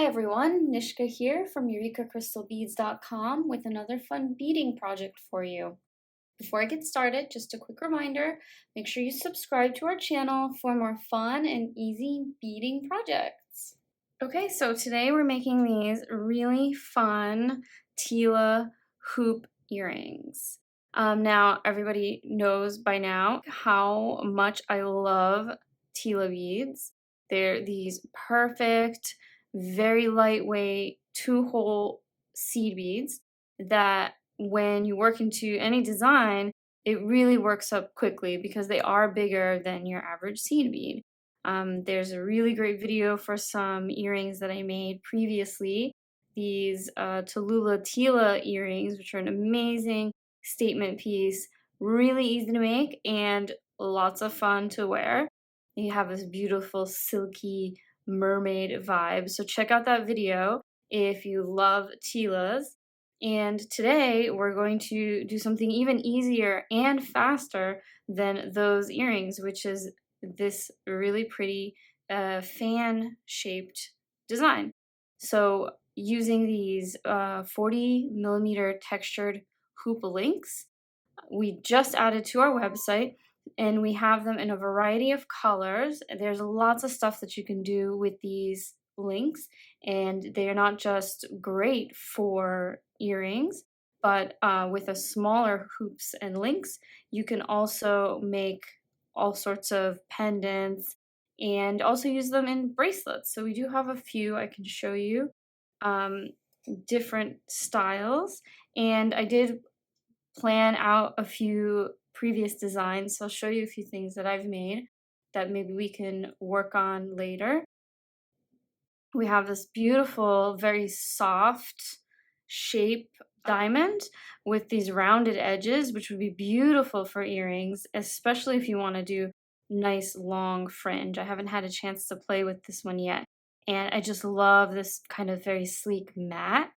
Hi everyone, Nishka here from EurekaCrystalBeads.com with another fun beading project for you. Before I get started, just a quick reminder, make sure you subscribe to our channel for more fun and easy beading projects. Okay, so today we're making these really fun Tila hoop earrings. Now, everybody knows by now how much I love Tila beads. They're these perfect, very lightweight, two-hole seed beads that when you work into any design, it really works up quickly because they are bigger than your average seed bead. There's a really great video for some earrings that I made previously. These Tallulah Tila earrings, which are an amazing statement piece, really easy to make and lots of fun to wear. You have this beautiful silky mermaid vibe. So check out that video if you love Tila's. And today we're going to do something even easier and faster than those earrings, which is this really pretty fan-shaped design. So using these 40 millimeter textured hoop links, we just added to our website, and we have them in a variety of colors. There's lots of stuff that you can do with these links, and they are not just great for earrings, but with a smaller hoops and links, you can also make all sorts of pendants and also use them in bracelets. So we do have a few I can show you, um, different styles, and I did plan out a few previous designs. So I'll show you a few things that I've made that maybe we can work on later. We have this beautiful, very soft shape diamond with these rounded edges, which would be beautiful for earrings, especially if you want to do nice long fringe. I haven't had a chance to play with this one yet. And I just love this kind of very sleek matte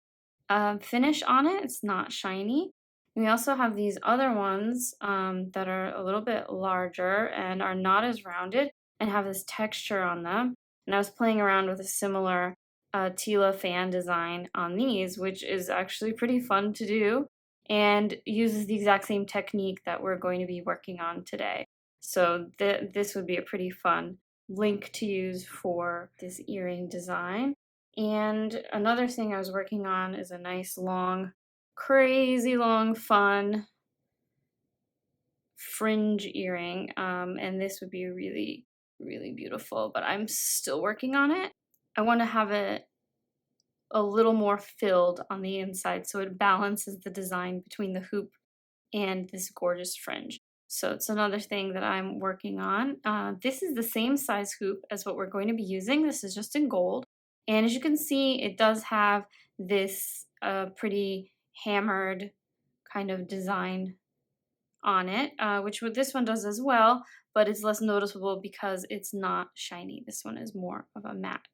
finish on it. It's not shiny. We also have these other ones that are a little bit larger and are not as rounded and have this texture on them. And I was playing around with a similar Tila fan design on these, which is actually pretty fun to do and uses the exact same technique that we're going to be working on today. So this would be a pretty fun link to use for this earring design. And another thing I was working on is a nice long, crazy long, fun fringe earring. And this would be really, really beautiful, but I'm still working on it. I want to have it a little more filled on the inside so it balances the design between the hoop and this gorgeous fringe. So it's another thing that I'm working on. This is the same size hoop as what we're going to be using. This is just in gold. And as you can see, it does have this pretty hammered kind of design on it, which this one does as well, but it's less noticeable because it's not shiny. This one is more of a matte.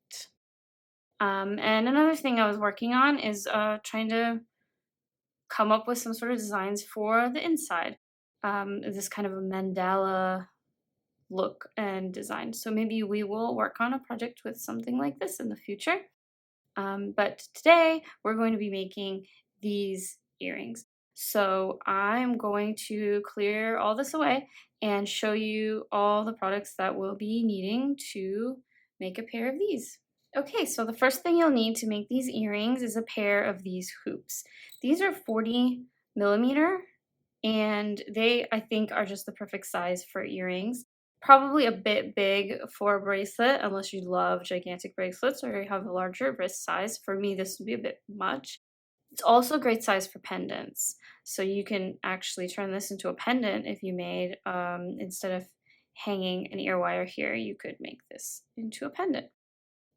And another thing I was working on is trying to come up with some sort of designs for the inside. This kind of a mandala look and design. So maybe we will work on a project with something like this in the future. But today we're going to be making these earrings. So I'm going to clear all this away and show you all the products that we'll be needing to make a pair of these. Okay, so the first thing you'll need to make these earrings is a pair of these hoops. These are 40 millimeter, and they, I think, are just the perfect size for earrings. Probably a bit big for a bracelet, unless you love gigantic bracelets or you have a larger wrist size. For me, this would be a bit much. It's also a great size for pendants. So you can actually turn this into a pendant if you made, instead of hanging an ear wire here, you could make this into a pendant.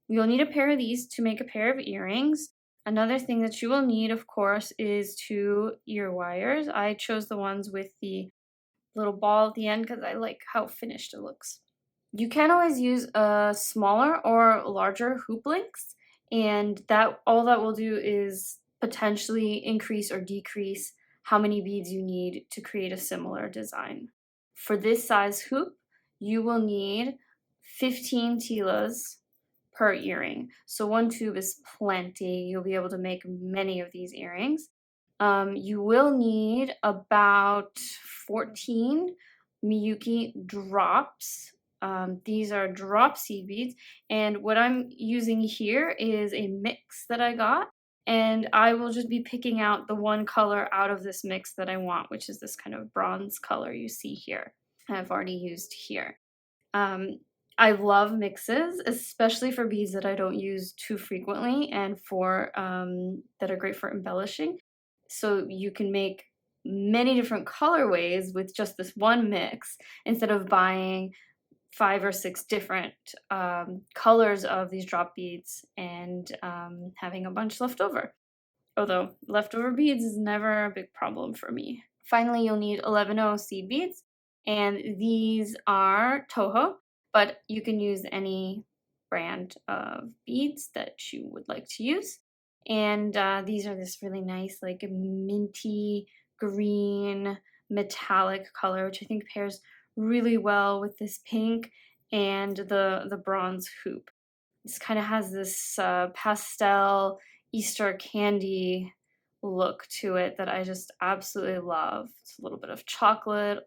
You'll need a pair of these to make a pair of earrings. Another thing that you will need, of course, is 2 ear wires. I chose the ones with the little ball at the end because I like how finished it looks. You can always use a smaller or larger hoop links, and that all that will do is potentially increase or decrease how many beads you need to create a similar design. For this size hoop, you will need 15 Tilas per earring. So one tube is plenty. You'll be able to make many of these earrings. You will need about 14 Miyuki drops. These are drop seed beads, and what I'm using here is a mix that I got, and I will just be picking out the one color out of this mix that I want, which is this kind of bronze color you see here. I've already used here. Um, I love mixes, especially for beads that I don't use too frequently and for that are great for embellishing. So you can make many different colorways with just this one mix instead of buying 5 or 6 different colors of these drop beads and having a bunch left over. Although leftover beads is never a big problem for me. Finally, you'll need 11O seed beads, and these are Toho, but you can use any brand of beads that you would like to use. And these are this really nice, like minty green metallic color, which I think pairs really well with this pink and the bronze hoop. This kind of has this pastel Easter candy look to it that I just absolutely love. It's a little bit of chocolate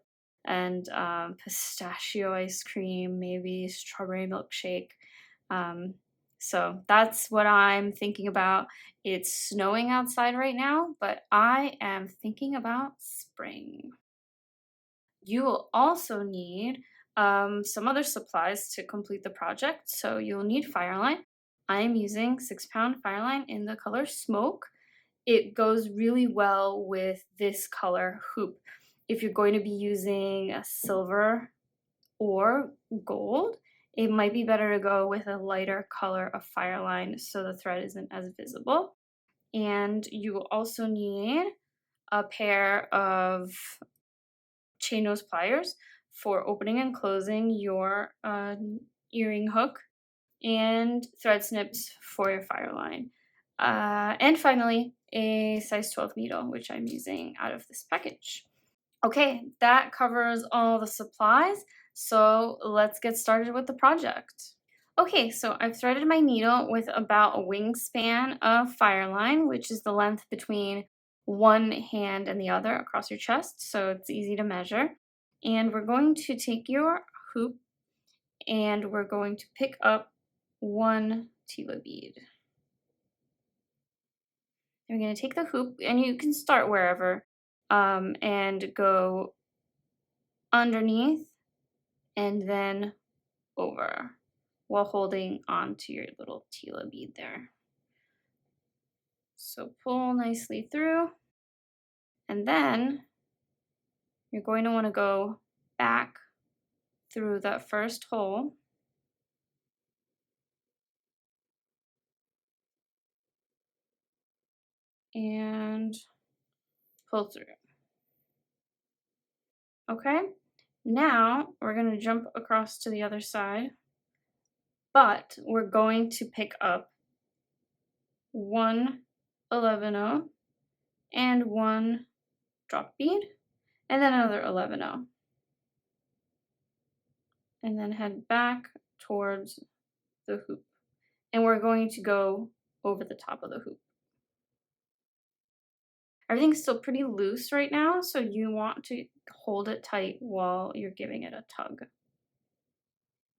and pistachio ice cream, maybe strawberry milkshake. Um, so that's what I'm thinking about. It's snowing outside right now, but I am thinking about spring. You will also need some other supplies to complete the project. So you'll need fireline. I am using 6-pound fireline in the color smoke. It goes really well with this color hoop. If you're going to be using a silver or gold, it might be better to go with a lighter color of fireline so the thread isn't as visible. And you will also need a pair of chain nose pliers for opening and closing your earring hook, and thread snips for your fire line. And finally, a size 12 needle, which I'm using out of this package. Okay, that covers all the supplies, so let's get started with the project. Okay, so I've threaded my needle with about a wingspan of fire line, which is the length between one hand and the other across your chest, so it's easy to measure. And we're going to take your hoop and we're going to pick up one Tila bead. And we're going to take the hoop, and you can start wherever, and go underneath and then over while holding on to your little Tila bead there. So pull nicely through, and then you're going to want to go back through that first hole and pull through. Okay, now we're going to jump across to the other side, but we're going to pick up one 11O and one drop bead, and then another 11O. And then head back towards the hoop. And we're going to go over the top of the hoop. Everything's still pretty loose right now, so you want to hold it tight while you're giving it a tug.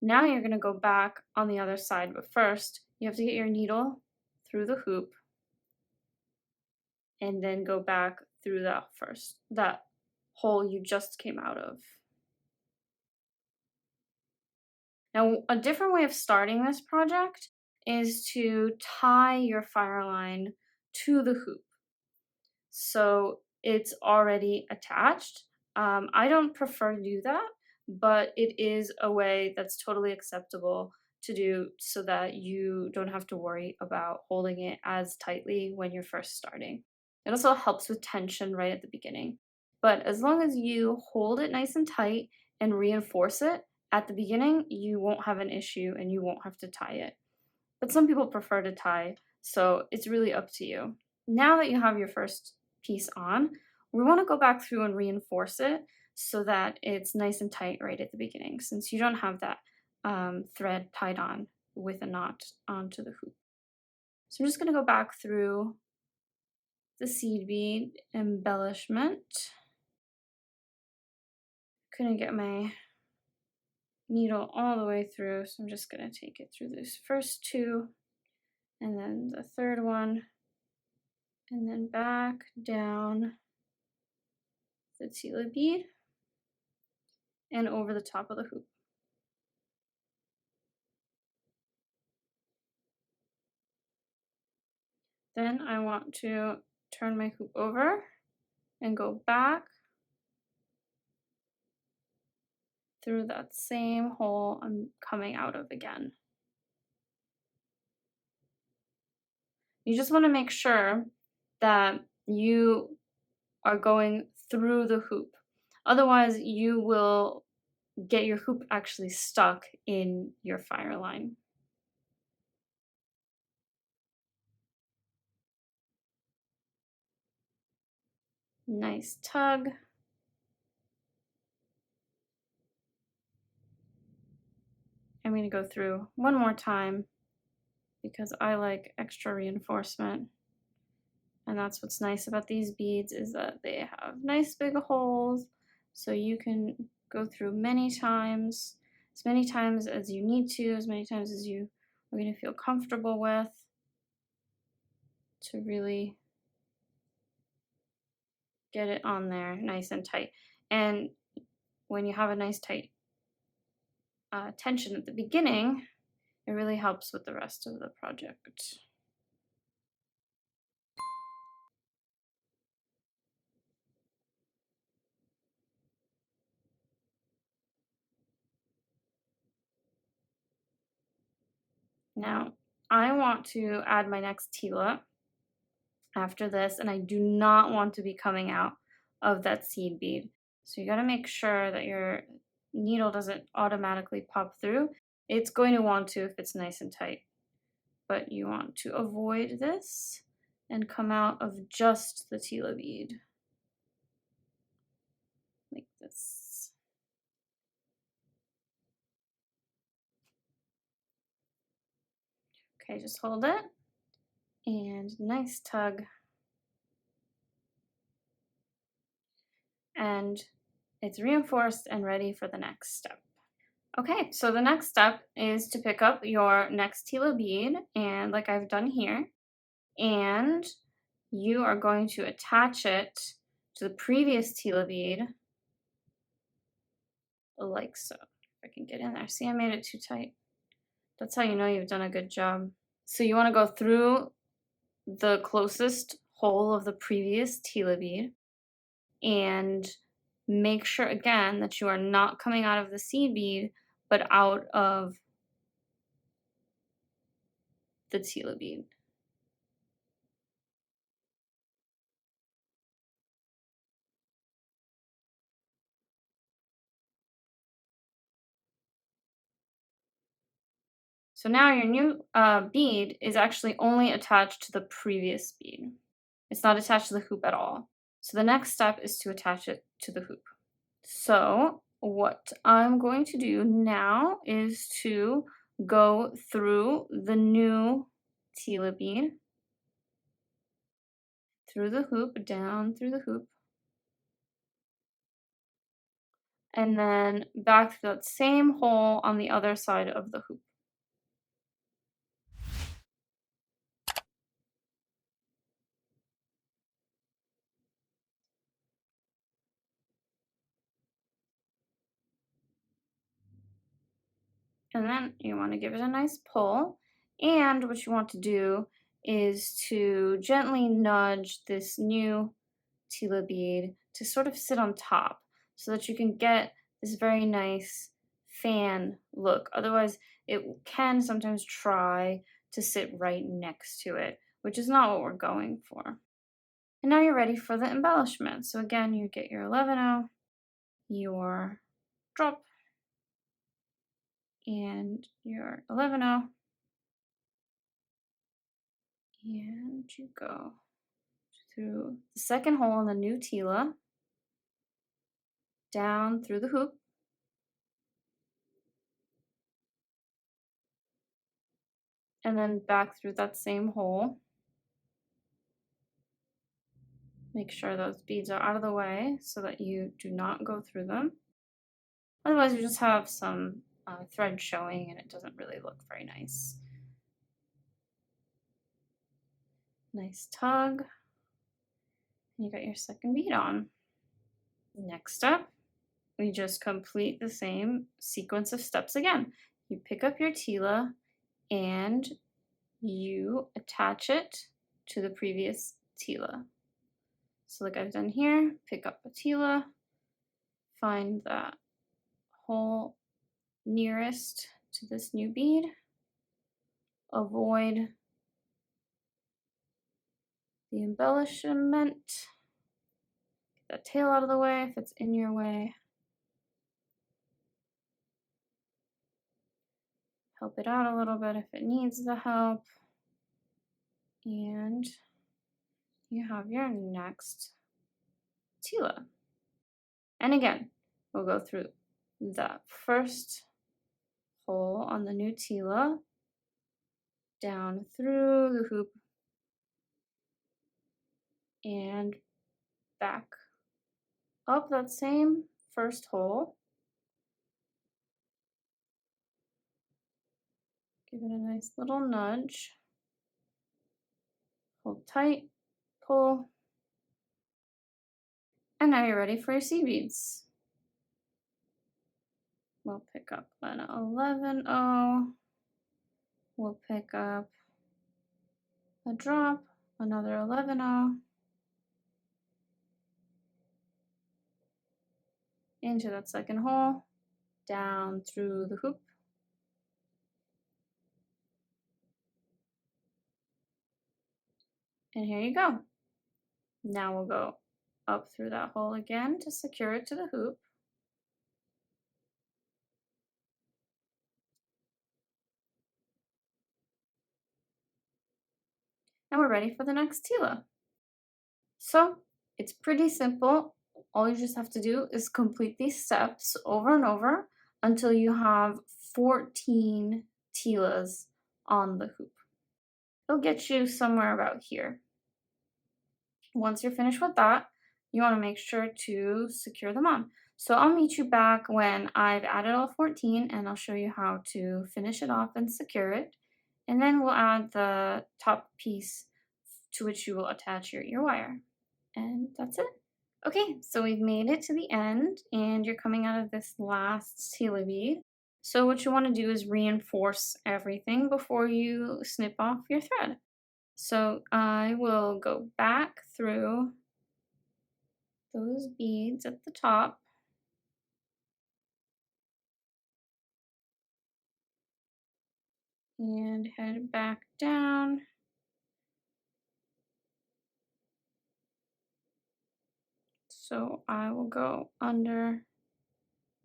Now you're going to go back on the other side, but first you have to get your needle through the hoop and then go back through that hole you just came out of. Now, a different way of starting this project is to tie your fire line to the hoop. So it's already attached. I don't prefer to do that, but it is a way that's totally acceptable to do so that you don't have to worry about holding it as tightly when you're first starting. It also helps with tension right at the beginning. But as long as you hold it nice and tight and reinforce it at the beginning, you won't have an issue and you won't have to tie it. But some people prefer to tie, so it's really up to you. Now that you have your first piece on, we want to go back through and reinforce it so that it's nice and tight right at the beginning, since you don't have that thread tied on with a knot onto the hoop. So I'm just going to go back through the seed bead embellishment. Couldn't get my needle all the way through, so I'm just going to take it through these first two, and then the third one, and then back down the Tila bead and over the top of the hoop. Then I want to turn my hoop over and go back through that same hole I'm coming out of again. You just want to make sure that you are going through the hoop. Otherwise, you will get your hoop actually stuck in your fire line. Nice tug. I'm going to go through one more time because I like extra reinforcement. And that's what's nice about these beads, is that they have nice big holes, so you can go through many times, as many times as you need to, as many times as you are going to feel comfortable with, to really get it on there nice and tight. And when you have a nice tight tension at the beginning, it really helps with the rest of the project. Now, I want to add my next Tila after this, and I do not want to be coming out of that seed bead. So you got to make sure that your needle doesn't automatically pop through. It's going to want to if it's nice and tight, but you want to avoid this and come out of just the Tila bead, like this. Okay, just hold it, and nice tug, and it's reinforced and ready for the next step. Okay, so the next step is to pick up your next Tila bead, and like I've done here, and you are going to attach it to the previous Tila bead, like so. If I can get in there. See, I made it too tight. That's how you know you've done a good job. So you want to go through the closest hole of the previous Tila bead and make sure again that you are not coming out of the seed bead, but out of the Tila bead. So now your new bead is actually only attached to the previous bead. It's not attached to the hoop at all. So the next step is to attach it to the hoop. So what I'm going to do now is to go through the new Tila bead, through the hoop, down through the hoop, and then back through that same hole on the other side of the hoop. And then you want to give it a nice pull. And what you want to do is to gently nudge this new Tila bead to sort of sit on top so that you can get this very nice fan look. Otherwise, it can sometimes try to sit right next to it, which is not what we're going for. And now you're ready for the embellishment. So again, you get your 11-0, your drop, and your 11-0, and you go through the second hole in the new Tila, down through the hoop, and then back through that same hole. Make sure those beads are out of the way so that you do not go through them. Otherwise, you just have some thread showing and it doesn't really look very nice. Nice tug. And you got your second bead on. Next up, we just complete the same sequence of steps again. You pick up your Tila and you attach it to the previous Tila. So like I've done here, pick up a Tila, find that hole nearest to this new bead, avoid the embellishment, get that tail out of the way if it's in your way, help it out a little bit if it needs the help, and you have your next Tila. And again, we'll go through that first hole on the new Tila, down through the hoop, and back up that same first hole. Give it a nice little nudge. Hold tight, pull, and now you're ready for your seed beads. We'll pick up an 11-0. We'll pick up a drop, another 11-0. Into that second hole, down through the hoop. And here you go. Now we'll go up through that hole again to secure it to the hoop. And we're ready for the next Tila. So it's pretty simple. All you just have to do is complete these steps over and over until you have 14 Tilas on the hoop. It'll get you somewhere about here. Once you're finished with that, you want to make sure to secure them on. So I'll meet you back when I've added all 14 and I'll show you how to finish it off and secure it. And then we'll add the top piece to which you will attach your ear wire. And that's it. Okay, so we've made it to the end and you're coming out of this last Tila bead. So what you want to do is reinforce everything before you snip off your thread. So I will go back through those beads at the top. And head back down. So I will go under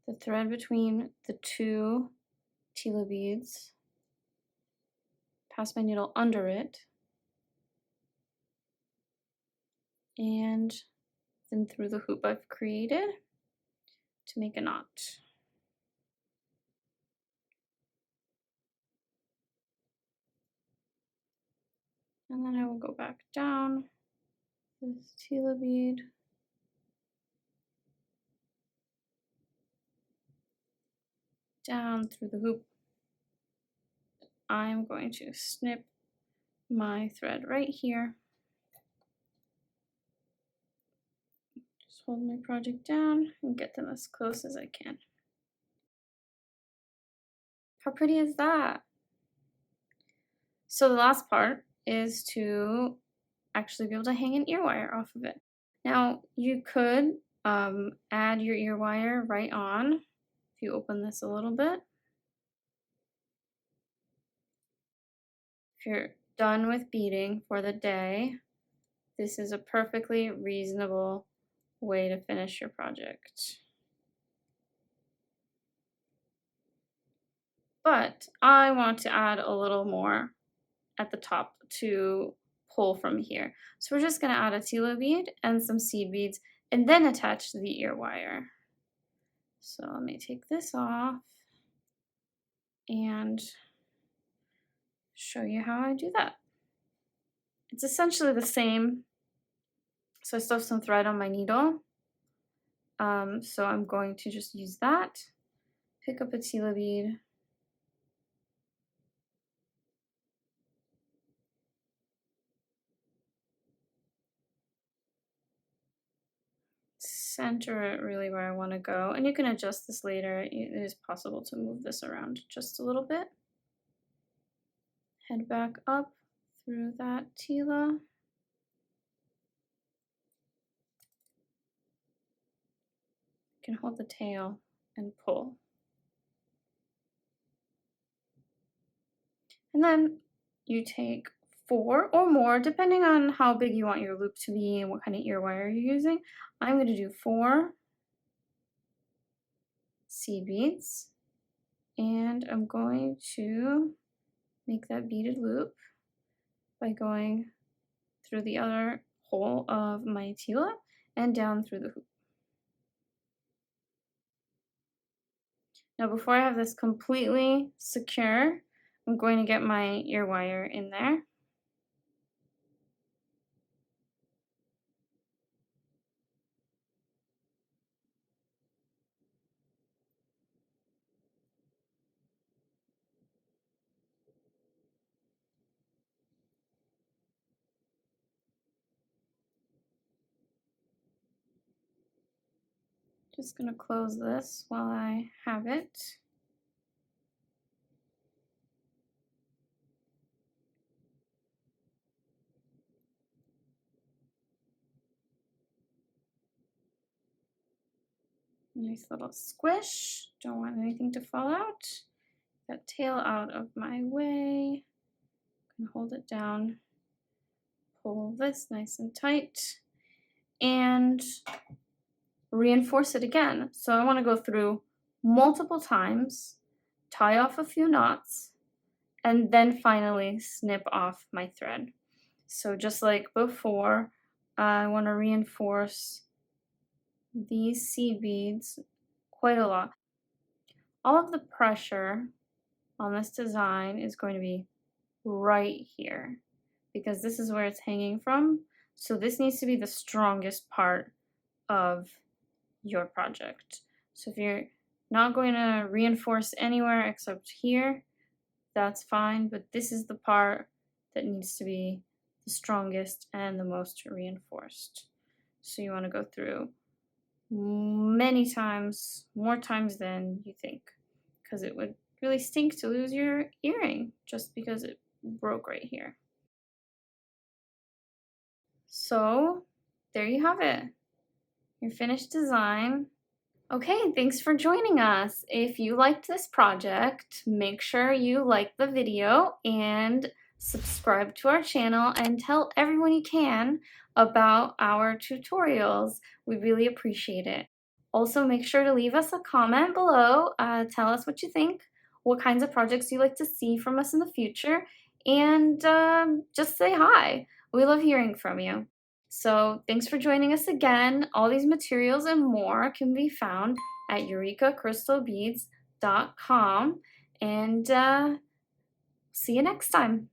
the thread between the two Tila beads, pass my needle under it, and then through the hoop I've created to make a knot. And then I will go back down this Tila bead, down through the hoop. I'm going to snip my thread right here. Just hold my project down and get them as close as I can. How pretty is that? So the last part is to actually be able to hang an ear wire off of it. Now you could add your ear wire right on if you open this a little bit. If you're done with beading for the day, this is a perfectly reasonable way to finish your project. But I want to add a little more at the top to pull from here. So we're just going to add a Tila bead and some seed beads and then attach the ear wire. So let me take this off and show you how I do that. It's essentially the same. So I still have some thread on my needle. So I'm going to just use that. Pick up a Tila bead. Center it really where I want to go. And you can adjust this later. It is possible to move this around just a little bit. Head back up through that Tila. You can hold the tail and pull. And then you take 4 or more, depending on how big you want your loop to be and what kind of ear wire you're using. I'm going to do 4 seed beads, and I'm going to make that beaded loop by going through the other hole of my Tila and down through the hoop. Now before I have this completely secure, I'm going to get my ear wire in there. Just going to close this while I have it. Nice little squish. Don't want anything to fall out. That tail out of my way. Can hold it down. Pull this nice and tight. And reinforce it again. So I want to go through multiple times, tie off a few knots, and then finally snip off my thread. So just like before, I want to reinforce these seed beads quite a lot. All of the pressure on this design is going to be right here because this is where it's hanging from. So this needs to be the strongest part of your project. So if you're not going to reinforce anywhere except here, that's fine, but this is the part that needs to be the strongest and the most reinforced. So you want to go through many times, more times than you think, because it would really stink to lose your earring just because it broke right here. So there you have it, your finished design. Okay, thanks for joining us. If you liked this project, make sure you like the video and subscribe to our channel and tell everyone you can about our tutorials. We really appreciate it. Also, make sure to leave us a comment below. Tell us what you think, what kinds of projects you like to see from us in the future, and just say hi. We love hearing from you. So thanks for joining us again. All these materials and more can be found at eurekacrystalbeads.com, and see you next time.